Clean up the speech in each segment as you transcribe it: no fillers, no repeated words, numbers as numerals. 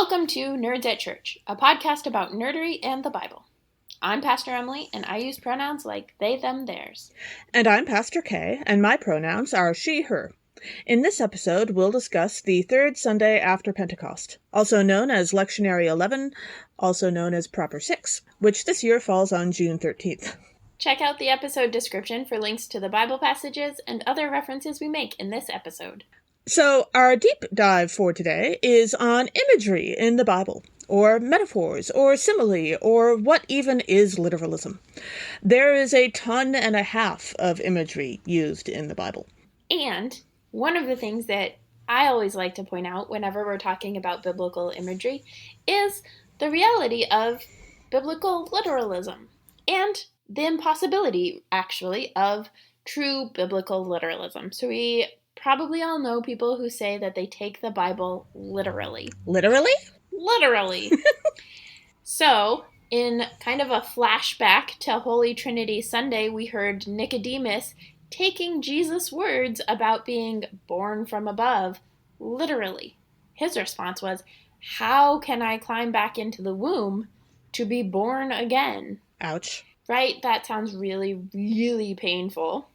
Welcome to Nerds at Church, a podcast about nerdery and the Bible. I'm Pastor Emily, and I use pronouns like they, them, theirs. And I'm Pastor Kay, and my pronouns are she, her. In this episode, we'll discuss the third Sunday after Pentecost, also known as Lectionary 11, also known as Proper 6, which this year falls on June 13th. Check out the episode description for links to the Bible passages and other references we make in this episode. So, our deep dive for today is on imagery in the Bible, or metaphors, or simile, or what even is literalism. There is a ton and a half of imagery used in the Bible. And one of the things that I always like to point out whenever we're talking about biblical imagery is the reality of biblical literalism and the impossibility, actually, of true biblical literalism. So we probably all know people who say that they take the Bible literally. Literally? Literally. So, in kind of a flashback to Holy Trinity Sunday, we heard Nicodemus taking Jesus' words about being born from above literally. His response was, "How can I climb back into the womb to be born again?" Ouch. Right? That sounds really, really painful.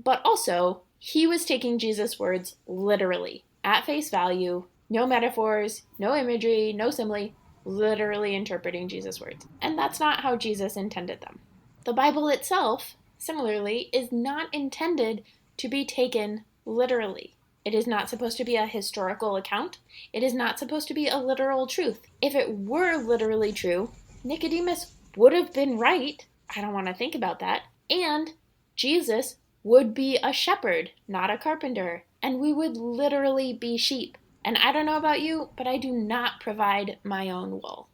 But also, he was taking Jesus' words literally, at face value, no metaphors, no imagery, no simile, literally interpreting Jesus' words. And that's not how Jesus intended them. The Bible itself, similarly, is not intended to be taken literally. It is not supposed to be a historical account. It is not supposed to be a literal truth. If it were literally true, Nicodemus would have been right. I don't want to think about that. And Jesus would be a shepherd, not a carpenter, and we would literally be sheep. And I don't know about you, but I do not provide my own wool.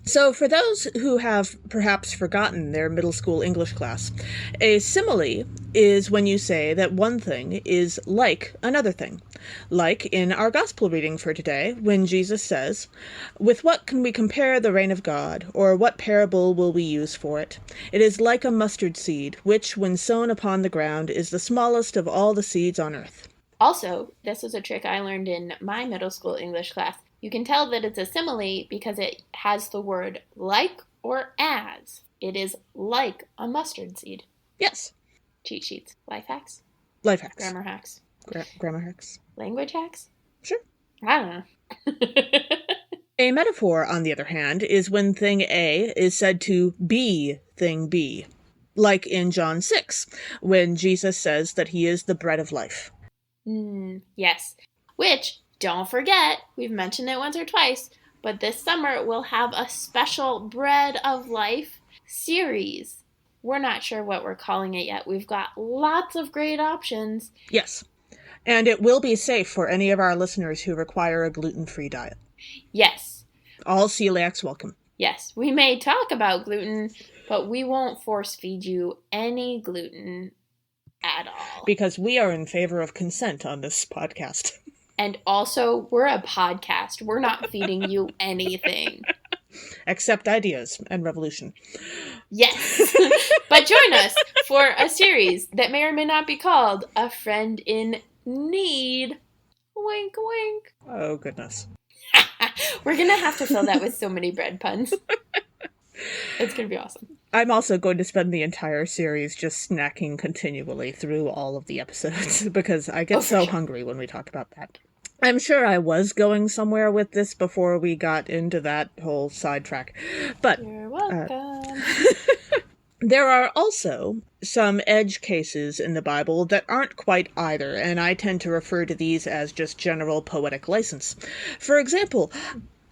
So for those who have perhaps forgotten their middle school English class, a simile is when you say that one thing is like another thing. Like in our gospel reading for today, when Jesus says, "With what can we compare the reign of God, or what parable will we use for it? It is like a mustard seed, which, when sown upon the ground, is the smallest of all the seeds on earth." Also, this is a trick I learned in my middle school English class. You can tell that it's a simile because it has the word like or as. It is like a mustard seed. Yes. Cheat sheets. Life hacks. Life hacks. Grammar hacks. Grammar hacks. Language hacks? Sure. I don't know. A metaphor, on the other hand, is when thing A is said to be thing B. Like in John 6, when Jesus says that he is the bread of life. Yes. Which, don't forget, we've mentioned it once or twice, but this summer we'll have a special Bread of Life series. We're not sure what we're calling it yet. We've got lots of great options. Yes. And it will be safe for any of our listeners who require a gluten-free diet. Yes. All celiacs welcome. Yes. We may talk about gluten, but we won't force feed you any gluten at all. Because we are in favor of consent on this podcast. And also, we're a podcast. We're not feeding you anything. Except ideas and revolution. Yes. But join us for a series that may or may not be called A Friend in Need. Wink, wink. Oh, goodness. We're going to have to fill that with so many bread puns. It's going to be awesome. I'm also going to spend the entire series just snacking continually through all of the episodes because I get so hungry when we talk about that. I'm sure I was going somewhere with this before we got into that whole sidetrack. But you're welcome. There are also some edge cases in the Bible that aren't quite either, and I tend to refer to these as just general poetic license. For example,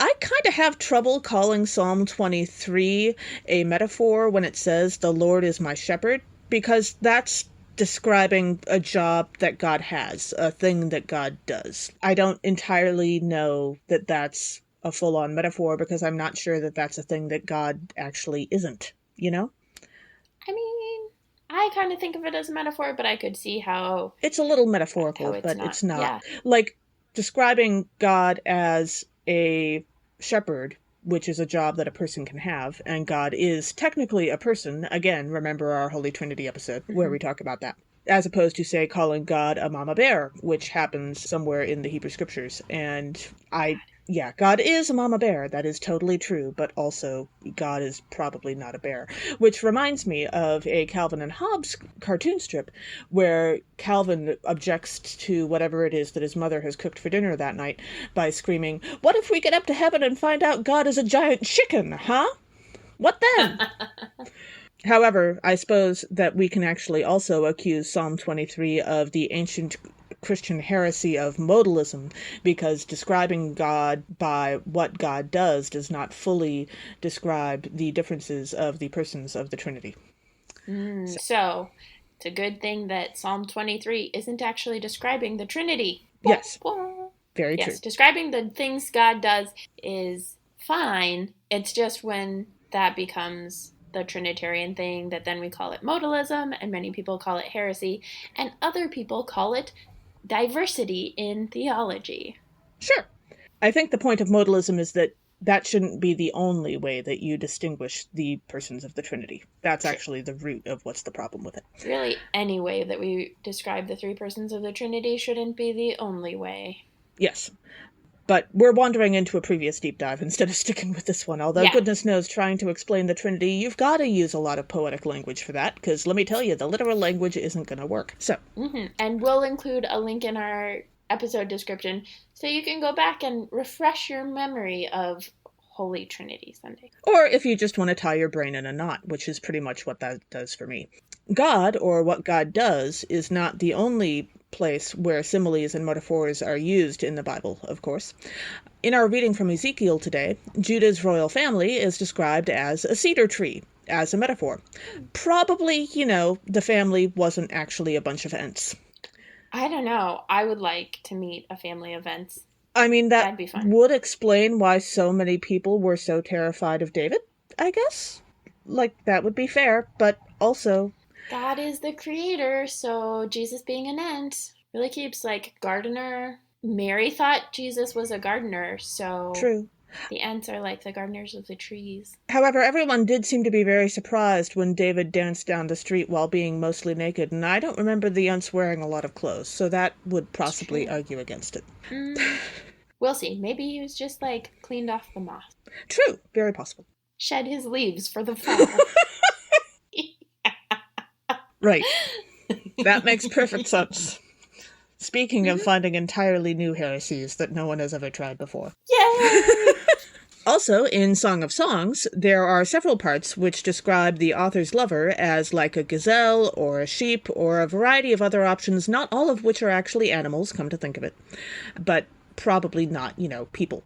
I kind of have trouble calling Psalm 23 a metaphor when it says, "The Lord is my shepherd," because that's describing a job that God has, a thing that God does. I don't entirely know that that's a full-on metaphor because I'm not sure that that's a thing that God actually isn't, you know? I mean, I kind of think of it as a metaphor, but I could see how... It's a little metaphorical, but it's not. Yeah. Like, describing God as a shepherd, which is a job that a person can have, and God is technically a person. Again, remember our Holy Trinity episode where we talk about that. as opposed to, say, calling God a mama bear, which happens somewhere in the Hebrew scriptures. And God is a mama bear. That is totally true. But also, God is probably not a bear. Which reminds me of a Calvin and Hobbes cartoon strip where Calvin objects to whatever it is that his mother has cooked for dinner that night by screaming, "What if we get up to heaven and find out God is a giant chicken, huh? What then?" However, I suppose that we can actually also accuse Psalm 23 of the ancient Christian heresy of modalism, because describing God by what God does not fully describe the differences of the persons of the Trinity. So, it's a good thing that Psalm 23 isn't actually describing the Trinity. Yes. Very true. Yes, describing the things God does is fine. It's just when that becomes the Trinitarian thing that then we call it modalism, and many people call it heresy, and other people call it diversity in theology. Sure. I think the point of modalism is that shouldn't be the only way that you distinguish the persons of the Trinity. That's actually the root of what's the problem with it. Really, any way that we describe the three persons of the Trinity shouldn't be the only way. Yes. But we're wandering into a previous deep dive instead of sticking with this one. Although, goodness knows, trying to explain the Trinity, you've got to use a lot of poetic language for that, because let me tell you, the literal language isn't going to work. So. And we'll include a link in our episode description so you can go back and refresh your memory of Holy Trinity Sunday. Or if you just want to tie your brain in a knot, which is pretty much what that does for me. God, or what God does, is not the only place where similes and metaphors are used in the Bible, of course. In our reading from Ezekiel today, Judah's royal family is described as a cedar tree, as a metaphor. Probably, the family wasn't actually a bunch of ants. I don't know. I would like to meet a family of ants. I mean, that'd be fun. Would explain why so many people were so terrified of David, I guess. That would be fair, but also... God is the creator, so Jesus being an ant really keeps, gardener. Mary thought Jesus was a gardener, so... True. The ants are like the gardeners of the trees. However, everyone did seem to be very surprised when David danced down the street while being mostly naked, and I don't remember the ants wearing a lot of clothes, so that would possibly argue against it. We'll see. Maybe he was just, cleaned off the moss. True. Very possible. Shed his leaves for the fall. Right. That makes perfect sense. Speaking of finding entirely new heresies that no one has ever tried before. Yay! Also, in Song of Songs, there are several parts which describe the author's lover as like a gazelle or a sheep or a variety of other options, not all of which are actually animals, come to think of it, but probably not, people.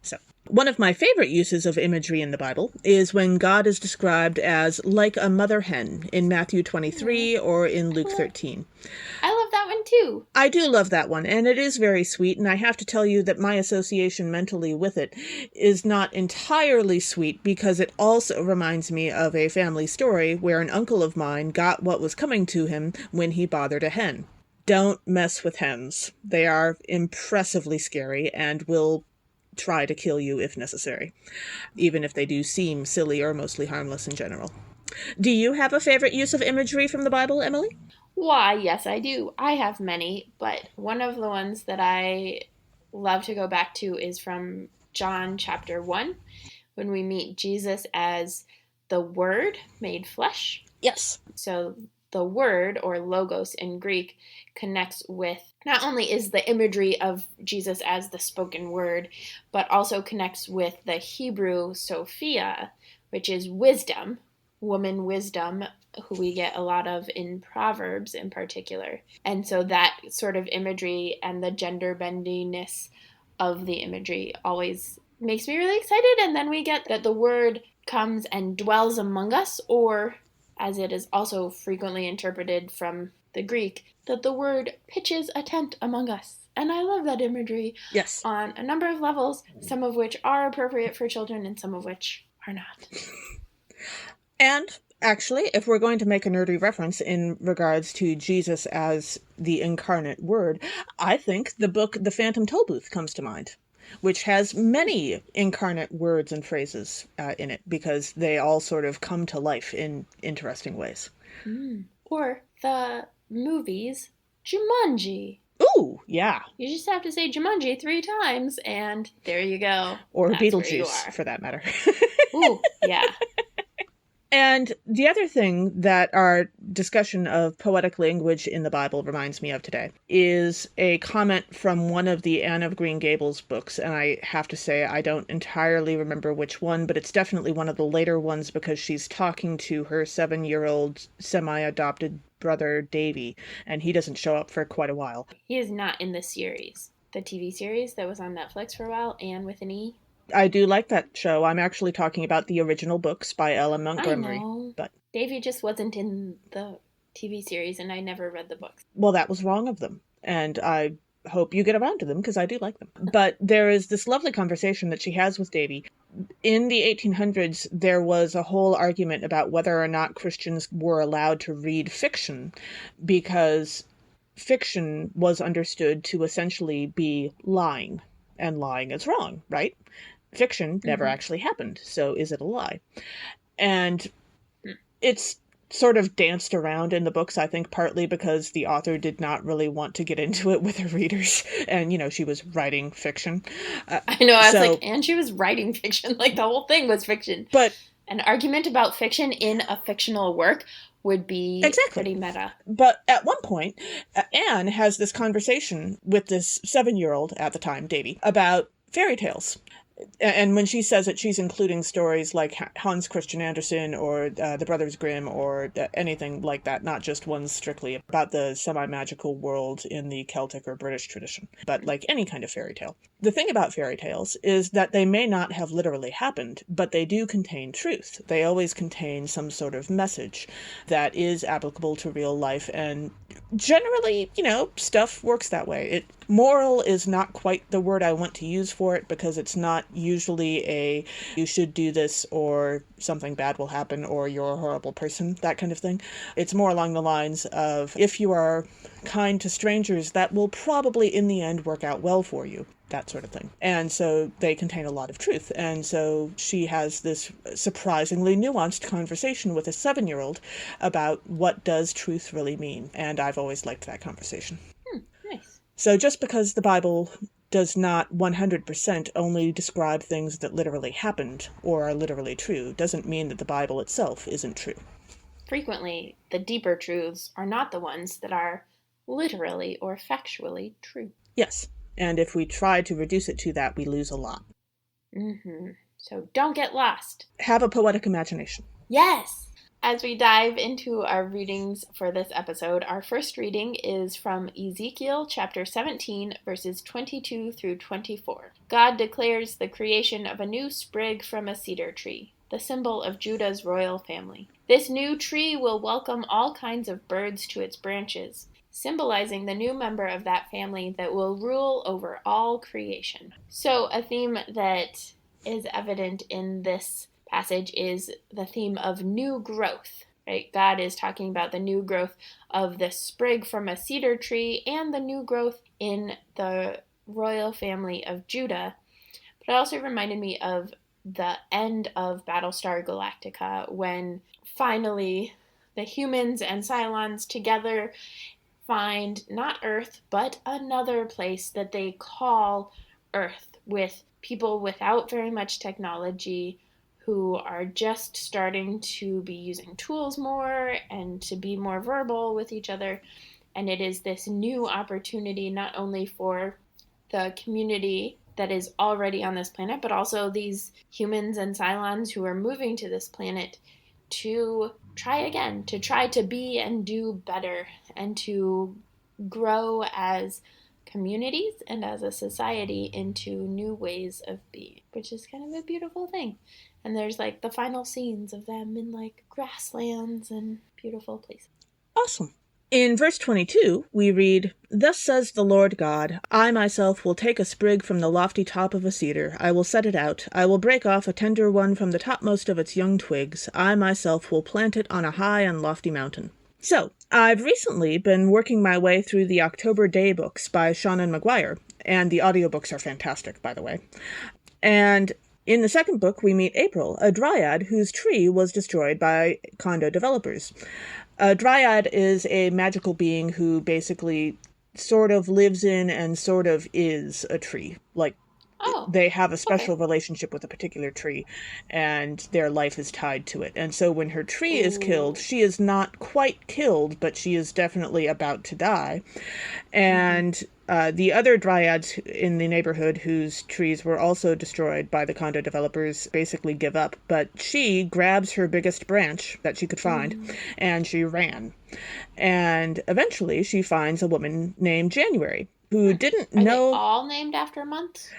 So, one of my favorite uses of imagery in the Bible is when God is described as like a mother hen in Matthew 23 or in Luke 13. I love that one too. I do love that one, and it is very sweet, and I have to tell you that my association mentally with it is not entirely sweet, because it also reminds me of a family story where an uncle of mine got what was coming to him when he bothered a hen. Don't mess with hens. They are impressively scary and will try to kill you if necessary, even if they do seem silly or mostly harmless in general. Do you have a favorite use of imagery from the Bible, Emily? Why, yes, I do. I have many, but one of the ones that I love to go back to is from John chapter 1, when we meet Jesus as the Word made flesh. Yes. So the word, or logos in Greek, connects with, not only is the imagery of Jesus as the spoken word, but also connects with the Hebrew Sophia, which is wisdom, woman wisdom, who we get a lot of in Proverbs in particular. And so that sort of imagery and the gender bendiness of the imagery always makes me really excited. And then we get that the word comes and dwells among us, or as it is also frequently interpreted from the Greek, that the word pitches a tent among us. And I love that imagery. Yes. On a number of levels, some of which are appropriate for children and some of which are not. And actually, if we're going to make a nerdy reference in regards to Jesus as the incarnate word, I think the book The Phantom Tollbooth comes to mind, which has many incarnate words and phrases in it, because they all sort of come to life in interesting ways. Or the movies, Jumanji. Ooh, yeah. You just have to say Jumanji 3 times, and there you go. Or That's where you Beetlejuice, are. for that matter. Ooh, yeah. And the other thing that our discussion of poetic language in the Bible reminds me of today is a comment from one of the Anne of Green Gables books. And I have to say, I don't entirely remember which one, but it's definitely one of the later ones because she's talking to her 7-year-old semi-adopted brother, Davy, and he doesn't show up for quite a while. He is not in the series. The TV series that was on Netflix for a while, Anne with an E. I do like that show. I'm actually talking about the original books by Ellen Montgomery. I know. But Davy just wasn't in the TV series, and I never read the books. Well, that was wrong of them. And I hope you get around to them because I do like them. But there is this lovely conversation that she has with Davy. In the 1800s, there was a whole argument about whether or not Christians were allowed to read fiction because fiction was understood to essentially be lying. And lying is wrong, right? Fiction never actually happened, so is it a lie? And it's sort of danced around in the books, I think, partly because the author did not really want to get into it with her readers. And, she was writing fiction. I know, I was like, and she was writing fiction. Like, the whole thing was fiction. But an argument about fiction in a fictional work would be pretty meta. But at one point, Anne has this conversation with this 7-year-old, at the time, Davy, about fairy tales. And when she says it, she's including stories like Hans Christian Andersen or the Brothers Grimm or anything like that, not just ones strictly about the semi-magical world in the Celtic or British tradition, but like any kind of fairy tale. The thing about fairy tales is that they may not have literally happened, but they do contain truth. They always contain some sort of message that is applicable to real life, and generally, stuff works that way. Moral is not quite the word I want to use for it because it's not usually a you should do this or something bad will happen or you're a horrible person, that kind of thing. It's more along the lines of if you are kind to strangers, that will probably in the end work out well for you. That sort of thing. And so they contain a lot of truth. And so she has this surprisingly nuanced conversation with a 7-year-old about what does truth really mean. And I've always liked that conversation. Nice. So just because the Bible does not 100% only describe things that literally happened or are literally true, doesn't mean that the Bible itself isn't true. Frequently, the deeper truths are not the ones that are literally or factually true. Yes. And if we try to reduce it to that, we lose a lot. So don't get lost. Have a poetic imagination. Yes! As we dive into our readings for this episode, our first reading is from Ezekiel chapter 17, verses 22 through 24. God declares the creation of a new sprig from a cedar tree, the symbol of Judah's royal family. This new tree will welcome all kinds of birds to its branches, symbolizing the new member of that family that will rule over all creation. So a theme that is evident in this passage is the theme of new growth. Right? God is talking about the new growth of the sprig from a cedar tree and the new growth in the royal family of Judah. But it also reminded me of the end of Battlestar Galactica when finally the humans and Cylons together find not Earth, but another place that they call Earth, with people without very much technology who are just starting to be using tools more and to be more verbal with each other. And it is this new opportunity not only for the community that is already on this planet, but also these humans and Cylons who are moving to this planet to try again, to try to be and do better, and to grow as communities and as a society into new ways of being, which is kind of a beautiful thing. And there's like the final scenes of them in like grasslands and beautiful places. Awesome. In verse 22, we read, "Thus says the Lord God, I myself will take a sprig from the lofty top of a cedar. I will set it out. I will break off a tender one from the topmost of its young twigs. I myself will plant it on a high and lofty mountain." So, I've recently been working my way through the October Day books by Seanan McGuire, and the audiobooks are fantastic, by the way. And in the second book, we meet April, a dryad whose tree was destroyed by condo developers. A dryad is a magical being who basically sort of lives in and sort of is a tree. Like, Oh, they have a okay. special relationship with a particular tree, and their life is tied to it. And so when her tree is killed, Ooh. she is not quite killed, but she is definitely about to die. Mm-hmm. And the other dryads in the neighborhood whose trees were also destroyed by the condo developers basically give up. But she grabs her biggest branch that she could find Mm. and she ran. And eventually she finds a woman named January who Hmm. didn't Are they know. all named after months?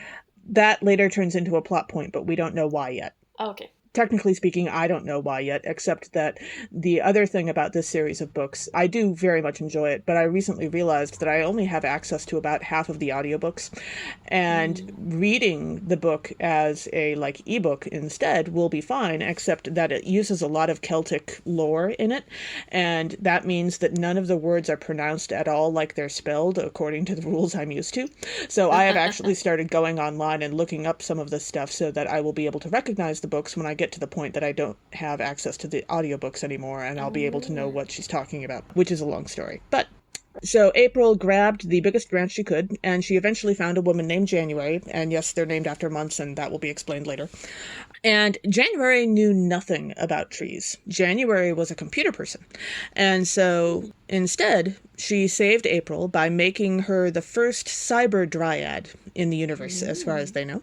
That later turns into a plot point, but we don't know why yet. Okay. Technically speaking, I don't know why yet, except that the other thing about this series of books, I do very much enjoy it, but I recently realized that I only have access to about half of the audiobooks. And Mm. reading the book as a like ebook instead will be fine, except that it uses a lot of Celtic lore in it, and that means that none of the words are pronounced at all like they're spelled according to the rules I'm used to. So I have actually started going online and looking up some of this stuff so that I will be able to recognize the books when I get to the point that I don't have access to the audiobooks anymore, and I'll be able to know Mm. what she's talking about, which is a long story. But so April grabbed the biggest branch she could, and she eventually found a woman named January, and yes, they're named after months, and that will be explained later. And January knew nothing about trees. January was a computer person. And so instead, she saved April by making her the first cyber dryad in the universe, as far as Mm. they know,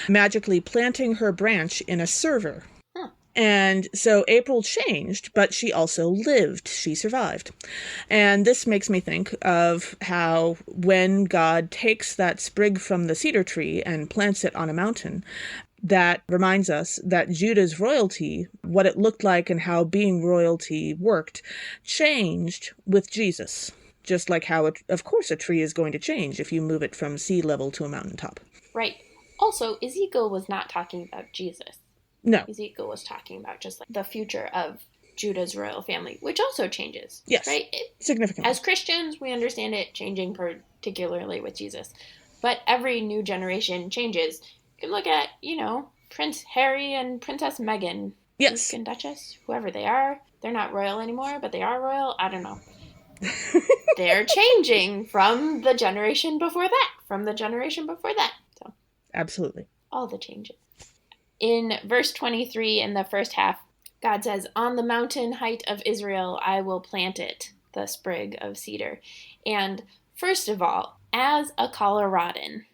magically planting her branch in a server. Huh. And so April changed, but she also lived. She survived. And this makes me think of how when God takes that sprig from the cedar tree and plants it on a mountain, that reminds us that Judah's royalty, what it looked like and how being royalty worked, changed with Jesus. Just like how, of course, a tree is going to change if you move it from sea level to a mountaintop. Right. Also, Ezekiel was not talking about Jesus. No. Ezekiel was talking about just like the future of Judah's royal family, which also changes, Yes. right? Significantly. As Christians, we understand it changing particularly with Jesus. But every new generation changes. You can look at, Prince Harry and Princess Meghan, Duke Yes. and Duchess, whoever they are. They're not royal anymore, but they are royal. I don't know. They're changing from the generation before that, from the generation before that. So, Absolutely. all the changes. In verse 23, in the first half, God says, "On the mountain height of Israel, I will plant it, the sprig of cedar." And first of all, as a Coloradan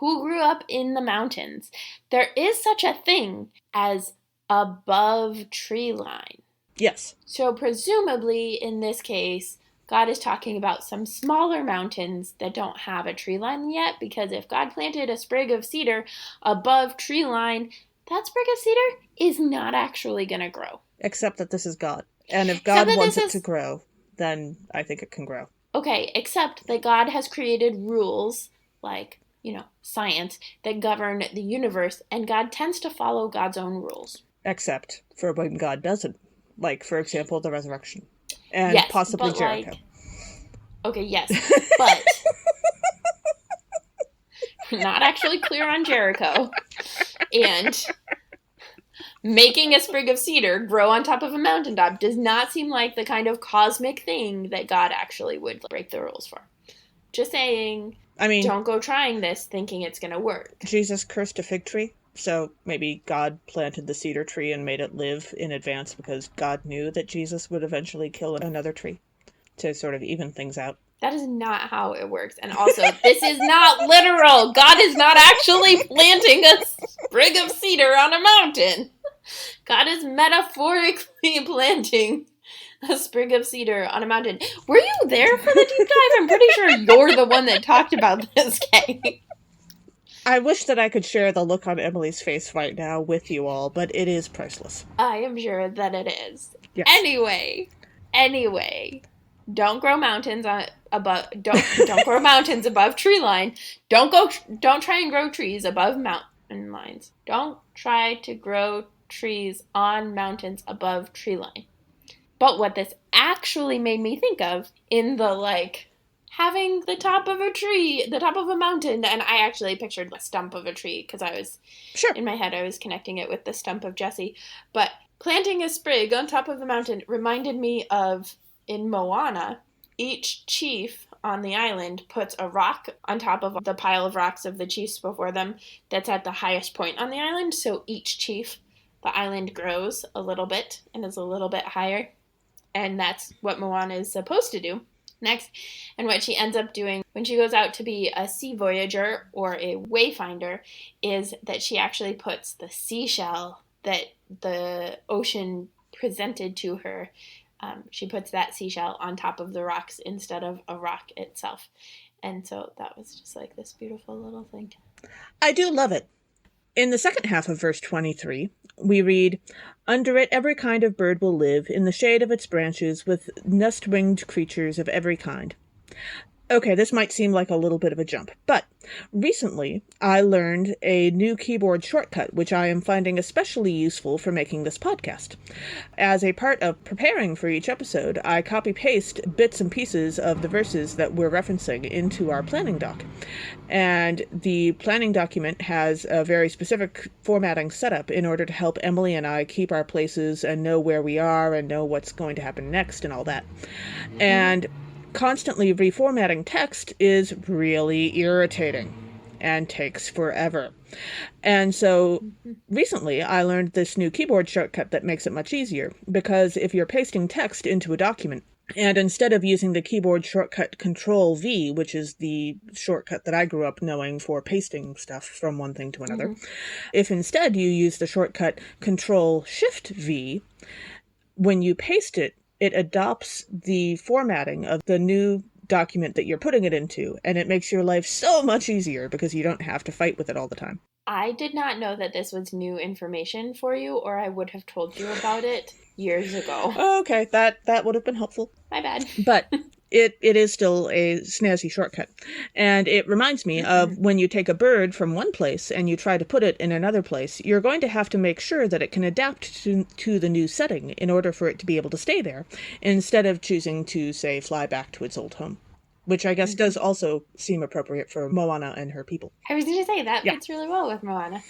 who grew up in the mountains, there is such a thing as above tree line. Yes. So, presumably, in this case, God is talking about some smaller mountains that don't have a tree line yet, because if God planted a sprig of cedar above tree line, that sprig of cedar is not actually going to grow. Except that this is God. And if Except God that wants this it to is, grow, then I think it can grow. okay, except that God has created rules like, science that govern the universe, and God tends to follow God's own rules. Except for when God doesn't. Like, for example, the resurrection. And Yes, possibly but Jericho. okay, yes, but not actually clear on Jericho. And making a sprig of cedar grow on top of a mountaintop does not seem like the kind of cosmic thing that God actually would break the rules for. Just saying, I mean, don't go trying this thinking it's going to work. Jesus cursed a fig tree, so maybe God planted the cedar tree and made it live in advance because God knew that Jesus would eventually kill another tree to sort of even things out. That is not how it works. And also, this is not literal. God is not actually planting a sprig of cedar on a mountain. God is metaphorically planting a sprig of cedar on a mountain. Were you there for the deep dive? I'm pretty sure you're the one that talked about this, Kay. I wish that I could share the look on Emily's face right now with you all, but it is priceless. I am sure that it is. Yes. Anyway, don't grow mountains don't grow mountains above tree line. Don't try and grow trees above mountain lines. Don't try to grow trees on mountains above tree line. But what this actually made me think of in the having the top of a mountain, and I actually pictured the stump of a tree because in my head I was connecting it with the stump of Jesse, but planting a sprig on top of the mountain reminded me of in Moana, each chief on the island puts a rock on top of the pile of rocks of the chiefs before them that's at the highest point on the island. So each chief, the island grows a little bit and is a little bit higher. And that's what Moana is supposed to do next. And what she ends up doing when she goes out to be a sea voyager or a wayfinder is that she actually puts the seashell that the ocean presented to her. She puts that seashell on top of the rocks instead of a rock itself. And so that was just like this beautiful little thing. I do love it. In the second half of verse 23, we read, "Under it every kind of bird will live, in the shade of its branches, with nest-winged creatures of every kind." Okay, this might seem like a little bit of a jump, but recently I learned a new keyboard shortcut, which I am finding especially useful for making this podcast. As a part of preparing for each episode, I copy-paste bits and pieces of the verses that we're referencing into our planning doc. And the planning document has a very specific formatting setup in order to help Emily and I keep our places and know where we are and know what's going to happen next and all that. And constantly reformatting text is really irritating and takes forever. And so recently I learned this new keyboard shortcut that makes it much easier, because if you're pasting text into a document, and instead of using the keyboard shortcut Control-V, which is the shortcut that I grew up knowing for pasting stuff from one thing to another, if instead you use the shortcut Control-Shift-V, when you paste it, it adopts the formatting of the new document that you're putting it into, and it makes your life so much easier because you don't have to fight with it all the time. I did not know that this was new information for you, or I would have told you about it years ago. Okay, that would have been helpful. My bad. But it is still a snazzy shortcut. And it reminds me of when you take a bird from one place and you try to put it in another place, you're going to have to make sure that it can adapt to the new setting in order for it to be able to stay there, instead of choosing to, say, fly back to its old home. Which I guess does also seem appropriate for Moana and her people. I was going to say, that fits really well with Moana.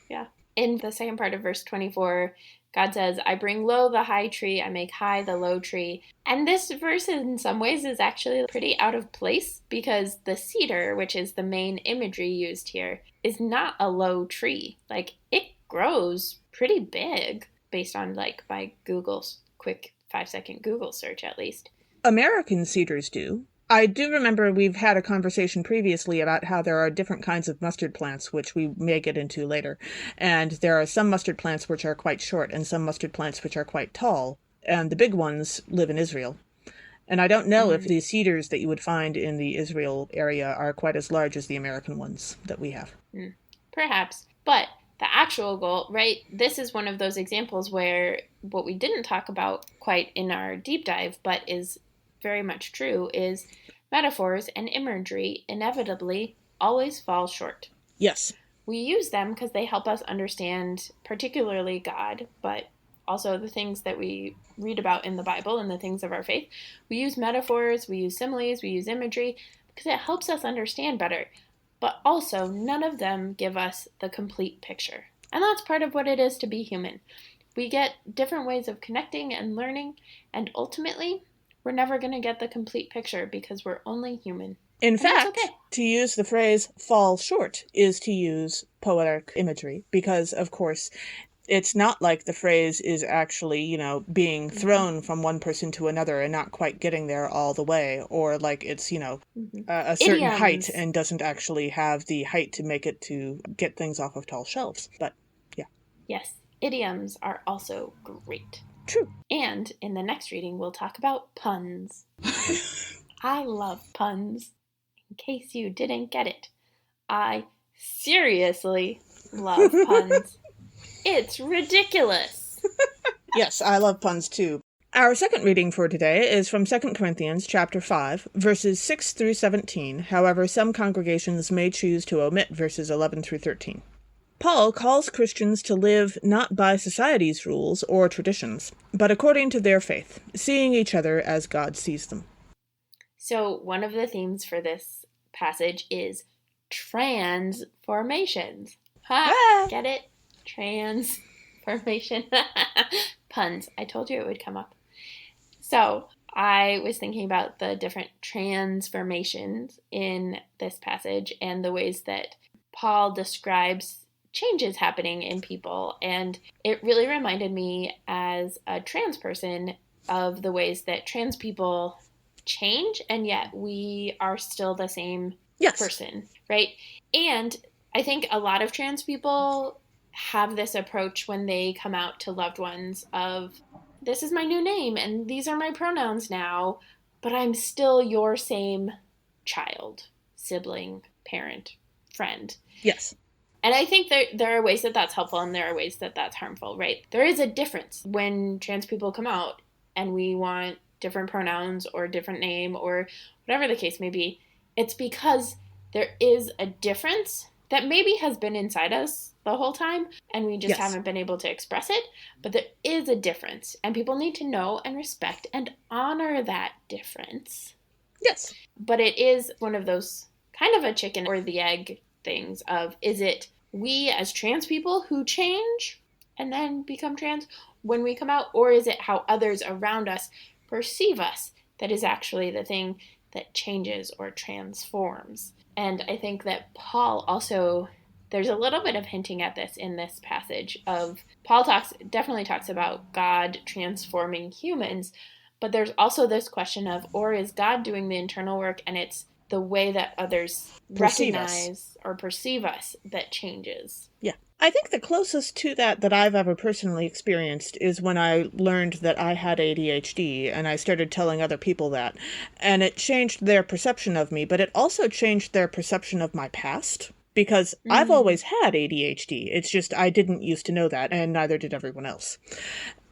Yeah. In the second part of verse 24, God says, "I bring low the high tree, I make high the low tree." And this verse in some ways is actually pretty out of place, because the cedar, which is the main imagery used here, is not a low tree. Like, it grows pretty big based on, like, my Google's quick 5-second Google search at least. American cedars do. I do remember we've had a conversation previously about how there are different kinds of mustard plants, which we may get into later. And there are some mustard plants which are quite short and some mustard plants which are quite tall. And the big ones live in Israel. And I don't know if the cedars that you would find in the Israel area are quite as large as the American ones that we have. Perhaps. But the actual goal, right, this is one of those examples where what we didn't talk about quite in our deep dive, but is very much true, is metaphors and imagery inevitably always fall short. Yes. We use them because they help us understand particularly God, but also the things that we read about in the Bible and the things of our faith. We use metaphors, we use similes, we use imagery because it helps us understand better. But also, none of them give us the complete picture. And that's part of what it is to be human. We get different ways of connecting and learning, and ultimately, we're never going to get the complete picture because we're only human. In fact, to use the phrase fall short is to use poetic imagery because, of course, it's not like the phrase is actually, being thrown from one person to another and not quite getting there all the way, or like it's, a certain Idioms. height and doesn't actually have the height to make it to get things off of tall shelves. But, yeah. Yes, idioms are also great. True. And in the next reading, we'll talk about puns. I love puns. In case you didn't get it, I seriously love puns. It's ridiculous. Yes, I love puns too. Our second reading for today is from 2 Corinthians chapter 5, verses 6 through 17. However, some congregations may choose to omit verses 11 through 13. Paul calls Christians to live not by society's rules or traditions, but according to their faith, seeing each other as God sees them. So one of the themes for this passage is transformations. Get it? Transformation. Puns. I told you it would come up. So I was thinking about the different transformations in this passage and the ways that Paul describes changes happening in people. And it really reminded me as a trans person of the ways that trans people change, and yet we are still the same person, right? And I think a lot of trans people have this approach when they come out to loved ones of, this is my new name and these are my pronouns now, but I'm still your same child, sibling, parent, friend. Yes. And I think there are ways that that's helpful and there are ways that that's harmful, right? There is a difference when trans people come out and we want different pronouns or different name or whatever the case may be. It's because there is a difference that maybe has been inside us the whole time and we just haven't been able to express it. But there is a difference and people need to know and respect and honor that difference. Yes. But it is one of those kind of a chicken or the egg things of, is it we as trans people who change and then become trans when we come out, or is it how others around us perceive us that is actually the thing that changes or transforms? And I think that Paul also, there's a little bit of hinting at this in this passage of, Paul definitely talks about God transforming humans, but there's also this question of, or is God doing the internal work and it's the way that others recognize or perceive us that changes? Yeah. I think the closest to that I've ever personally experienced is when I learned that I had ADHD and I started telling other people that. And it changed their perception of me, but it also changed their perception of my past. Because I've always had ADHD. It's just I didn't used to know that, and neither did everyone else.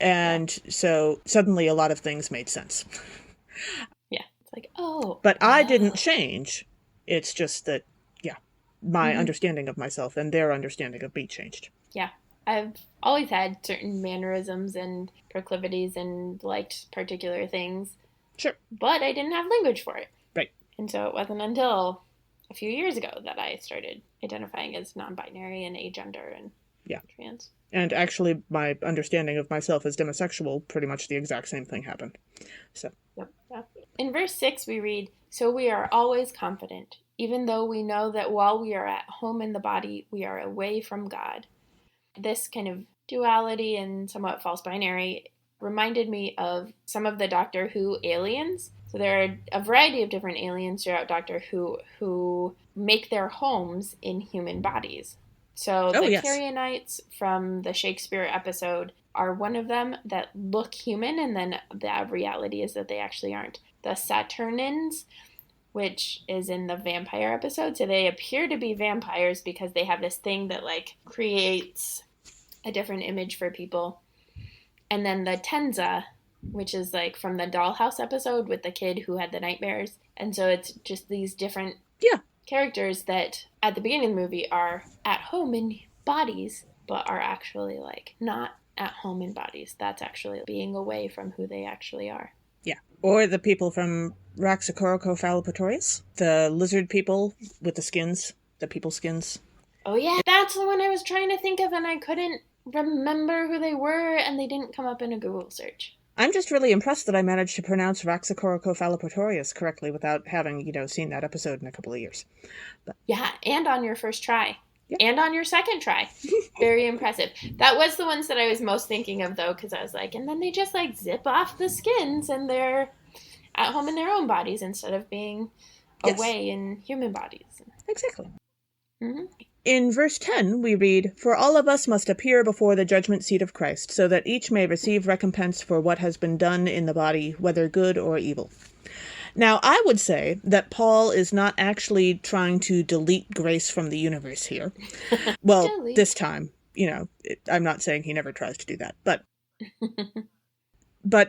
And so suddenly a lot of things made sense. Yeah. It's like, oh. But I didn't change. It's just that, my understanding of myself and their understanding of me changed. Yeah. I've always had certain mannerisms and proclivities and liked particular things. Sure. But I didn't have language for it. Right. And so it wasn't until a few years ago that I started identifying as non-binary and agender and trans. And actually, my understanding of myself as demisexual, pretty much the exact same thing happened. So. Yep. In verse 6, we read, "So we are always confident, even though we know that while we are at home in the body, we are away from God." This kind of duality and somewhat false binary reminded me of some of the Doctor Who aliens. So there are a variety of different aliens throughout Doctor Who who make their homes in human bodies. So the Carrionites from the Shakespeare episode are one of them that look human, and then the reality is that they actually aren't. The Saturnins, which is in the vampire episode, so they appear to be vampires because they have this thing that like creates a different image for people. And then the Tenza, which is like from the Dollhouse episode with the kid who had the nightmares. And so it's just these different characters that at the beginning of the movie are at home in bodies, but are actually like not at home in bodies. That's actually being away from who they actually are. Yeah. Or the people from Raxacoricophalopatorius, the lizard people with the skins, the people skins. Oh yeah, that's the one I was trying to think of and I couldn't remember who they were and they didn't come up in a Google search. I'm just really impressed that I managed to pronounce Raxacoricophalopatorius correctly without having, seen that episode in a couple of years. But. Yeah, and on your first try. Yep. And on your second try. Very impressive. That was the ones that I was most thinking of, though, because I was like, and then they just, like, zip off the skins and they're at home in their own bodies instead of being away in human bodies. Exactly. Mm-hmm. In verse 10, we read, "For all of us must appear before the judgment seat of Christ, so that each may receive recompense for what has been done in the body, whether good or evil." Now, I would say that Paul is not actually trying to delete grace from the universe here. Well, this time, I'm not saying he never tries to do that, but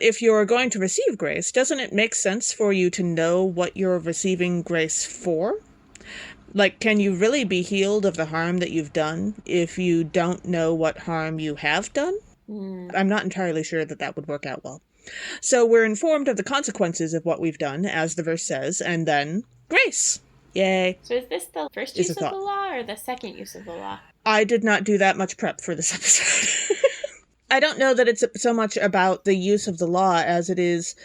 if you're going to receive grace, doesn't it make sense for you to know what you're receiving grace for? Like, can you really be healed of the harm that you've done if you don't know what harm you have done? I'm not entirely sure that would work out well. So we're informed of the consequences of what we've done, as the verse says, and then grace. Yay. So is this the first use of the law or the second use of the law? I did not do that much prep for this episode. I don't know that it's so much about the use of the law as it is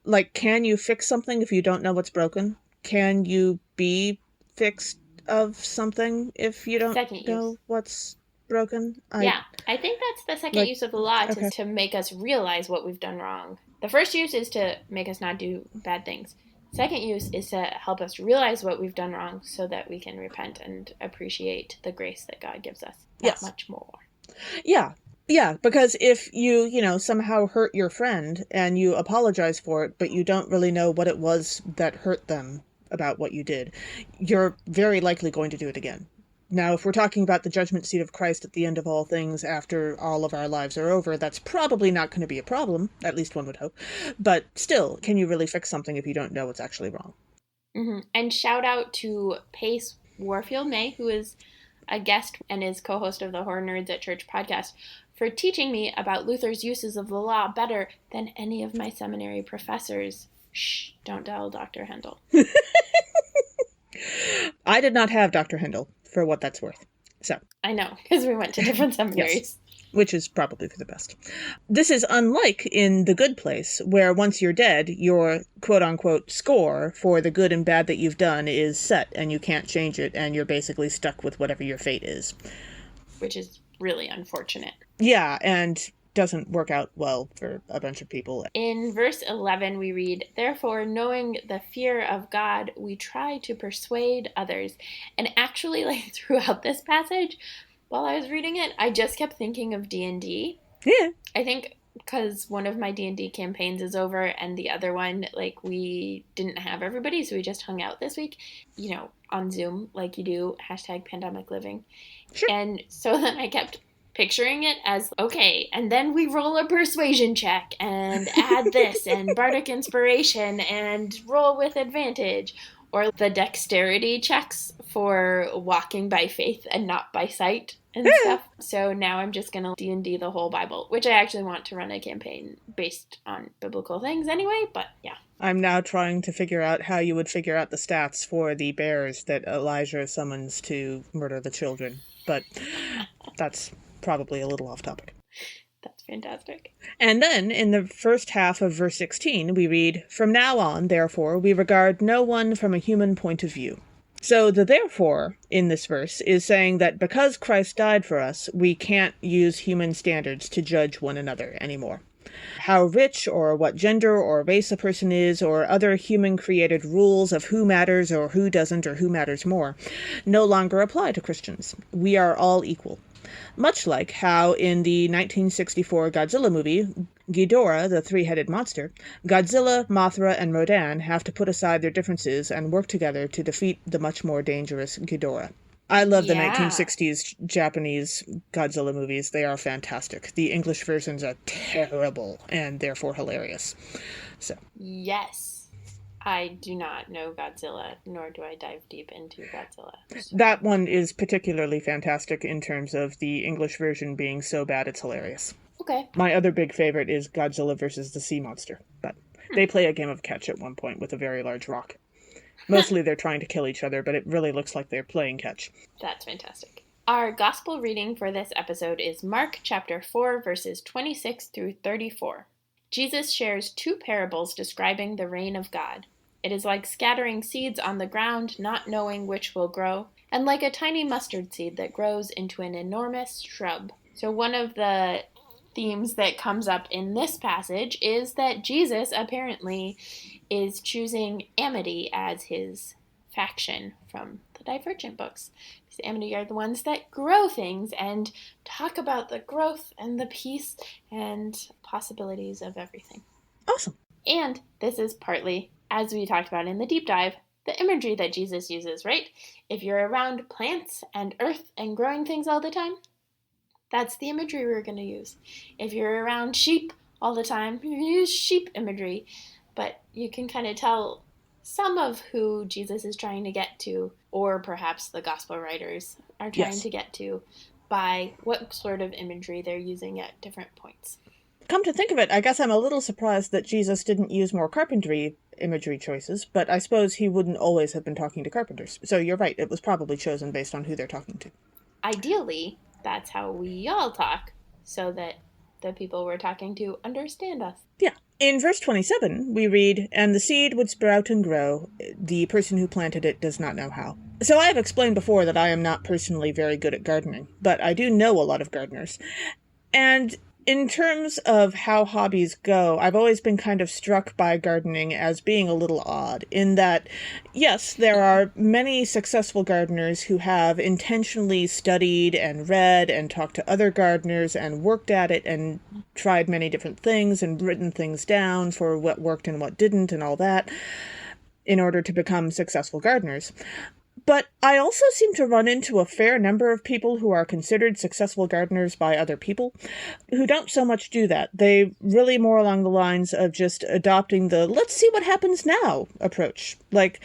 Like, can you fix something if you don't know what's broken? Can you be fixed of something if you don't Second use. know what's broken? Yeah, I think that's the second Like, use of the law, okay. to make us realize what we've done wrong. The first use is to make us not do bad things. Second use is to help us realize what we've done wrong so that we can repent and appreciate the grace that God gives us that Yes. much more. Yeah. Yeah, because if you somehow hurt your friend and you apologize for it, but you don't really know what it was that hurt them about what you did, you're very likely going to do it again. Now, if we're talking about the judgment seat of Christ at the end of all things after all of our lives are over, that's probably not going to be a problem, at least one would hope. But still, can you really fix something if you don't know what's actually wrong? And shout out to Pace Warfield May, who is a guest and is co-host of the Horror Nerds at Church podcast, for teaching me about Luther's uses of the law better than any of my seminary professors. Shh, don't tell Dr. Hendel. I did not have Dr. Hendel, for what that's worth. So I know, because we went to different seminaries. Yes. Which is probably for the best. This is unlike in The Good Place, where once you're dead, your quote-unquote score for the good and bad that you've done is set, and you can't change it, and you're basically stuck with whatever your fate is. Which is really unfortunate. Yeah, and doesn't work out well for a bunch of people. In verse 11, we read, "Therefore, knowing the fear of God, we try to persuade others." And actually, like, throughout this passage, while I was reading it, I just kept thinking of D&D. Yeah. I think because one of my D&D campaigns is over and the other one, like, we didn't have everybody, so we just hung out this week, on Zoom, like you do, #pandemic living. Sure. And so then I kept picturing it as, okay, and then we roll a persuasion check and add this and bardic inspiration and roll with advantage, or the dexterity checks for walking by faith and not by sight and stuff. So now I'm just gonna D&D the whole Bible, which I actually want to run a campaign based on biblical things anyway, but yeah. I'm now trying to figure out how you would figure out the stats for the bears that Elijah summons to murder the children, but that's probably a little off topic. That's fantastic. And then, in the first half of verse 16, we read, "From now on, therefore, we regard no one from a human point of view." So the therefore in this verse is saying that because Christ died for us, we can't use human standards to judge one another anymore. How rich or what gender or race a person is, or other human-created rules of who matters or who doesn't or who matters more, no longer apply to Christians. We are all equal. Much like how in the 1964 Godzilla movie, Ghidorah, the three-headed monster, Godzilla, Mothra, and Rodan have to put aside their differences and work together to defeat the much more dangerous Ghidorah. I love the 1960s Japanese Godzilla movies. They are fantastic. The English versions are terrible and therefore hilarious. So. Yes. I do not know Godzilla, nor do I dive deep into Godzilla. So. That one is particularly fantastic in terms of the English version being so bad it's hilarious. Okay. My other big favorite is Godzilla versus the Sea Monster, but they play a game of catch at one point with a very large rock. Mostly they're trying to kill each other, but it really looks like they're playing catch. That's fantastic. Our gospel reading for this episode is Mark chapter 4, verses 26 through 34. Jesus shares two parables describing the reign of God. It is like scattering seeds on the ground, not knowing which will grow, and like a tiny mustard seed that grows into an enormous shrub. So one of the themes that comes up in this passage is that Jesus apparently is choosing Amity as his faction from the Divergent books. Because Amity are the ones that grow things and talk about the growth and the peace and possibilities of everything. Awesome. And this is partly, as we talked about in the deep dive, the imagery that Jesus uses, right? If you're around plants and earth and growing things all the time, that's the imagery we're going to use. If you're around sheep all the time, you're going to use sheep imagery. But you can kind of tell some of who Jesus is trying to get to, or perhaps the gospel writers are trying to get to, by what sort of imagery they're using at different points. Come to think of it, I guess I'm a little surprised that Jesus didn't use more carpentry imagery choices, but I suppose he wouldn't always have been talking to carpenters. So you're right, it was probably chosen based on who they're talking to. Ideally, that's how we all talk, so that the people we're talking to understand us. Yeah. In verse 27, we read, "And the seed would sprout and grow. The person who planted it does not know how." So I have explained before that I am not personally very good at gardening, but I do know a lot of gardeners. And in terms of how hobbies go, I've always been kind of struck by gardening as being a little odd, in that, yes, there are many successful gardeners who have intentionally studied and read and talked to other gardeners and worked at it and tried many different things and written things down for what worked and what didn't and all that in order to become successful gardeners. But I also seem to run into a fair number of people who are considered successful gardeners by other people who don't so much do that. They really more along the lines of just adopting the "let's see what happens now" approach. Like,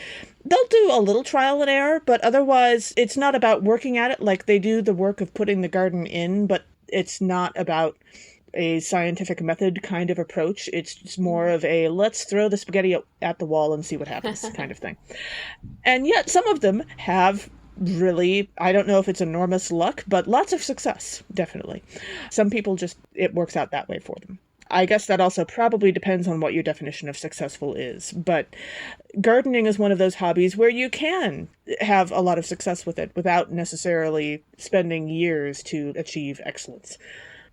they'll do a little trial and error, but otherwise it's not about working at it like they do the work of putting the garden in, but it's not about a scientific method kind of approach. It's just more of a "let's throw the spaghetti at the wall and see what happens" kind of thing. And yet some of them have really, I don't know if it's enormous luck, but lots of success, definitely. Some people just, it works out that way for them. I guess that also probably depends on what your definition of successful is. But gardening is one of those hobbies where you can have a lot of success with it without necessarily spending years to achieve excellence.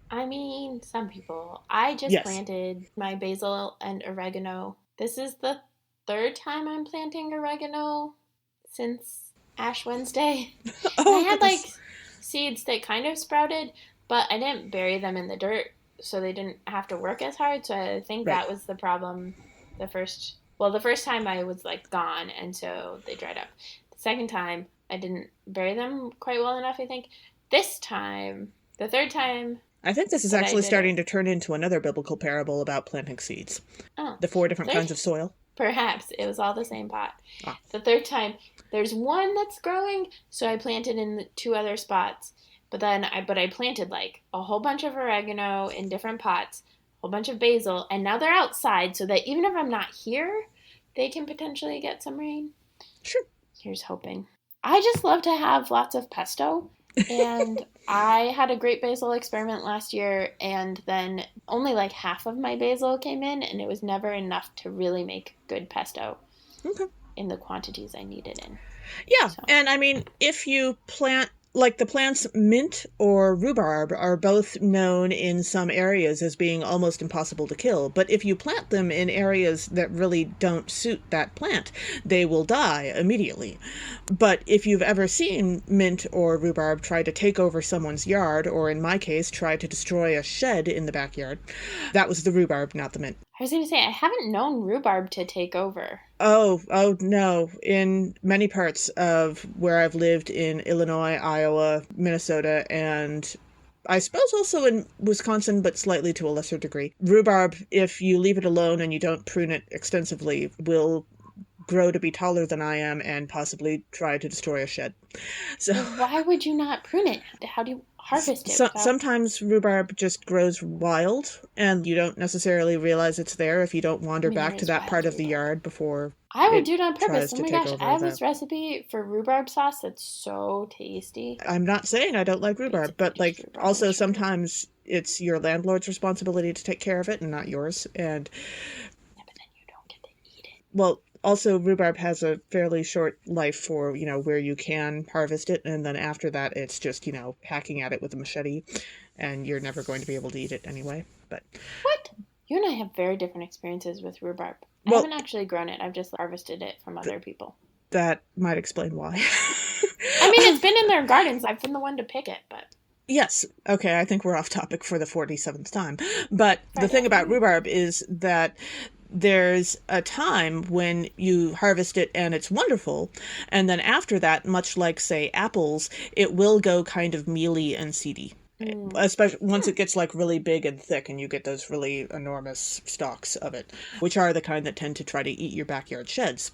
I mean, some people. I just planted my basil and oregano. This is the third time I'm planting oregano since Ash Wednesday. I had like seeds that kind of sprouted, but I didn't bury them in the dirt, so they didn't have to work as hard. So I think that was the problem. The first time I was like gone, and so they dried up. The second time I didn't bury them quite well enough, I think. This time, the third time, I think this is actually starting to turn into another biblical parable about planting seeds. Oh. The 4 different kinds of soil. Perhaps. It was all the same pot. The third time, there's one that's growing, so I planted in 2 other spots. But I planted like a whole bunch of oregano in different pots, a whole bunch of basil, and now they're outside so that even if I'm not here, they can potentially get some rain. Sure. Here's hoping. I just love to have lots of pesto. And I had a great basil experiment last year, and then only like half of my basil came in, and it was never enough to really make good pesto in the quantities I needed in. Yeah, so. And I mean, if you plant, like the plants mint or rhubarb are both known in some areas as being almost impossible to kill, but if you plant them in areas that really don't suit that plant, they will die immediately. But if you've ever seen mint or rhubarb try to take over someone's yard, or in my case, try to destroy a shed in the backyard, that was the rhubarb, not the mint. I was going to say, I haven't known rhubarb to take over. Oh, no. In many parts of where I've lived in Illinois, Iowa, Minnesota, and I suppose also in Wisconsin, but slightly to a lesser degree, rhubarb, if you leave it alone and you don't prune it extensively, will grow to be taller than I am and possibly try to destroy a shed. So why would you not prune it? How do you harvest it? Sometimes rhubarb just grows wild, and you don't necessarily realize it's there if you don't wander back to that part of the yard before. I would do it on purpose. Oh my gosh, I have this recipe for rhubarb sauce that's so tasty. I'm not saying I don't like rhubarb, but like also sometimes it's your landlord's responsibility to take care of it and not yours. And yeah, but then you don't get to eat it. Well, also, rhubarb has a fairly short life for, where you can harvest it, and then after that, it's just, hacking at it with a machete, and you're never going to be able to eat it anyway. But what? You and I have very different experiences with rhubarb. I haven't actually grown it. I've just harvested it from other people. That might explain why. I mean, it's been in their gardens. I've been the one to pick it, but... Yes. Okay, I think we're off topic for the 47th time. But the thing about rhubarb is that there's a time when you harvest it and it's wonderful, and then after that, much like, say, apples, it will go kind of mealy and seedy. Especially once it gets like really big and thick and you get those really enormous stalks of it, which are the kind that tend to try to eat your backyard sheds.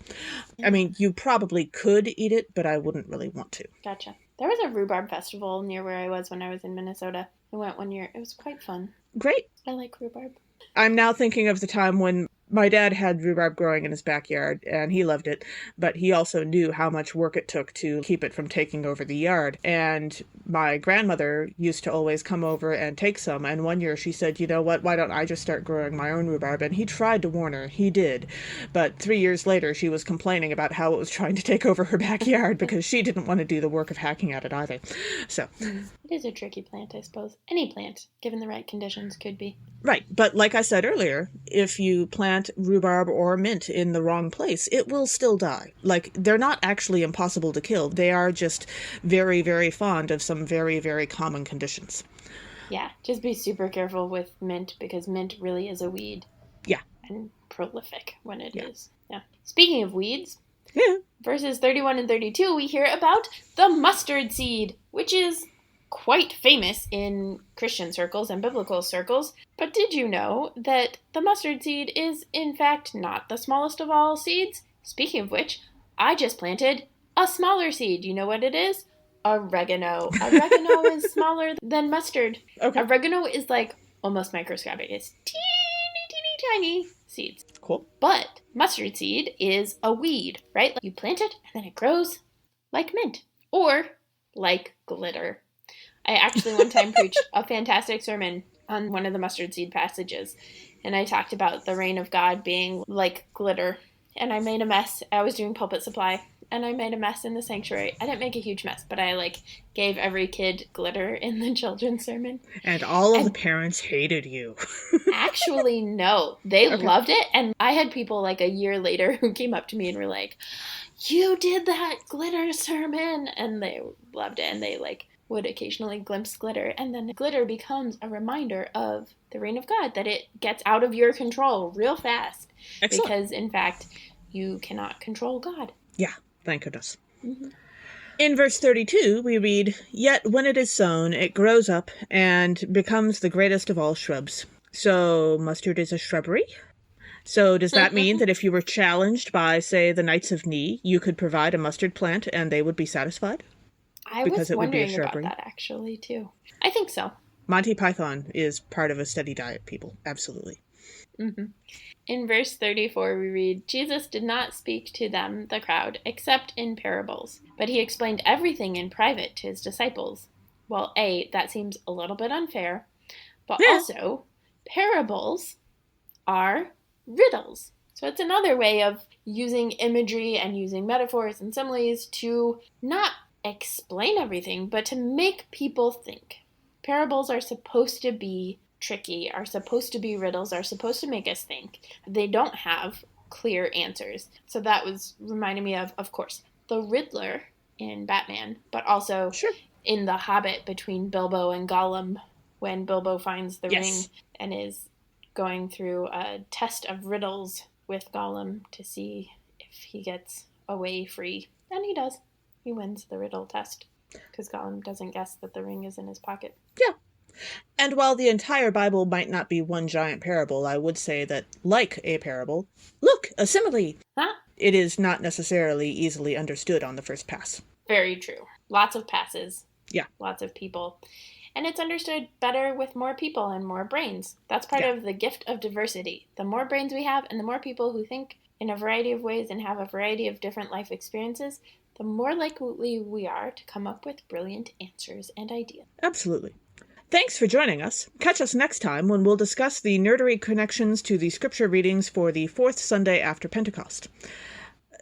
I mean, you probably could eat it, but I wouldn't really want to. Gotcha. There was a rhubarb festival near where I was when I was in Minnesota. I went one year. It was quite fun. Great. I like rhubarb. I'm now thinking of the time when My dad had rhubarb growing in his backyard, and he loved it, but he also knew how much work it took to keep it from taking over the yard. And my grandmother used to always come over and take some, and one year she said, you know what, why don't I just start growing my own rhubarb? And he tried to warn her. He did. But 3 years later, she was complaining about how it was trying to take over her backyard because she didn't want to do the work of hacking at it either. So... It is a tricky plant, I suppose. Any plant, given the right conditions, could be. Right, but like I said earlier, if you plant rhubarb or mint in the wrong place, it will still die. Like, they're not actually impossible to kill. They are just very, very fond of some very, very common conditions. Yeah, just be super careful with mint, because mint really is a weed. Yeah. And prolific when it is. Yeah. Speaking of weeds, yeah. Verses 31 and 32, we hear about the mustard seed, which is quite famous in Christian circles and biblical circles. But did you know that the mustard seed is, in fact, not the smallest of all seeds? Speaking of which, I just planted a smaller seed. You know what it is? Oregano. Oregano is smaller than mustard. Okay. Oregano is like almost microscopic. It's teeny, teeny, tiny seeds. Cool. But mustard seed is a weed, right? You plant it and then it grows like mint or like glitter. I actually one time preached a fantastic sermon on one of the mustard seed passages, and I talked about the reign of God being like glitter, and I made a mess. I was doing pulpit supply, and I made a mess in the sanctuary. I didn't make a huge mess, but I gave every kid glitter in the children's sermon. And all of the parents hated you. Actually, no. They loved it, and I had people a year later who came up to me and were like, "You did that glitter sermon," and they loved it, and they would occasionally glimpse glitter, and then glitter becomes a reminder of the reign of God, that it gets out of your control real fast. Excellent. Because, in fact, you cannot control God. Yeah, thank goodness. Mm-hmm. In verse 32, we read, "Yet when it is sown, it grows up and becomes the greatest of all shrubs." So mustard is a shrubbery? So does that mean that if you were challenged by, say, the Knights of Ni, you could provide a mustard plant and they would be satisfied? I was wondering about that, actually, too. I think so. Monty Python is part of a steady diet, people. Absolutely. Mm-hmm. In verse 34, we read, "Jesus did not speak to them, the crowd, except in parables, but he explained everything in private to his disciples." Well, that seems a little bit unfair, but also, parables are riddles. So it's another way of using imagery and using metaphors and similes to not explain everything, but to make people think. Parables are supposed to be tricky, are supposed to be riddles, are supposed to make us think. They don't have clear answers. So that was reminding me of course, the Riddler in Batman, but also in The Hobbit between Bilbo and Gollum, when Bilbo finds the ring and is going through a test of riddles with Gollum to see if he gets away free. And he does. He wins the riddle test because Gollum doesn't guess that the ring is in his pocket. Yeah. And while the entire Bible might not be one giant parable, I would say that, like a parable, look, a simile. Huh? It is not necessarily easily understood on the first pass. Very true. Lots of passes. Yeah. Lots of people. And it's understood better with more people and more brains. That's part of the gift of diversity. The more brains we have and the more people who think in a variety of ways and have a variety of different life experiences, the more likely we are to come up with brilliant answers and ideas. Absolutely. Thanks for joining us. Catch us next time when we'll discuss the nerdery connections to the scripture readings for the fourth Sunday after Pentecost.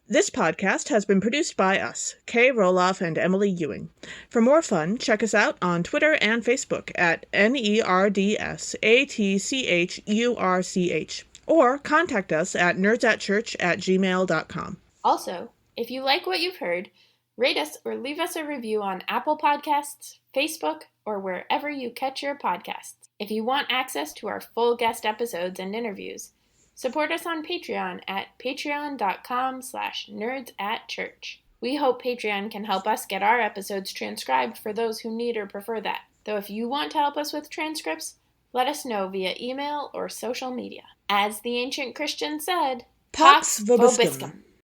This podcast has been produced by us, Kay Rohloff and Emily Ewing. For more fun, check us out on Twitter and Facebook at NERDSATCHURCH, or contact us at nerdsatchurch@gmail.com. Also, if you like what you've heard, rate us or leave us a review on Apple Podcasts, Facebook, or wherever you catch your podcasts. If you want access to our full guest episodes and interviews, support us on Patreon at patreon.com/nerdsatchurch. We hope Patreon can help us get our episodes transcribed for those who need or prefer that. Though if you want to help us with transcripts, let us know via email or social media. As the ancient Christian said, Pax vobiscum.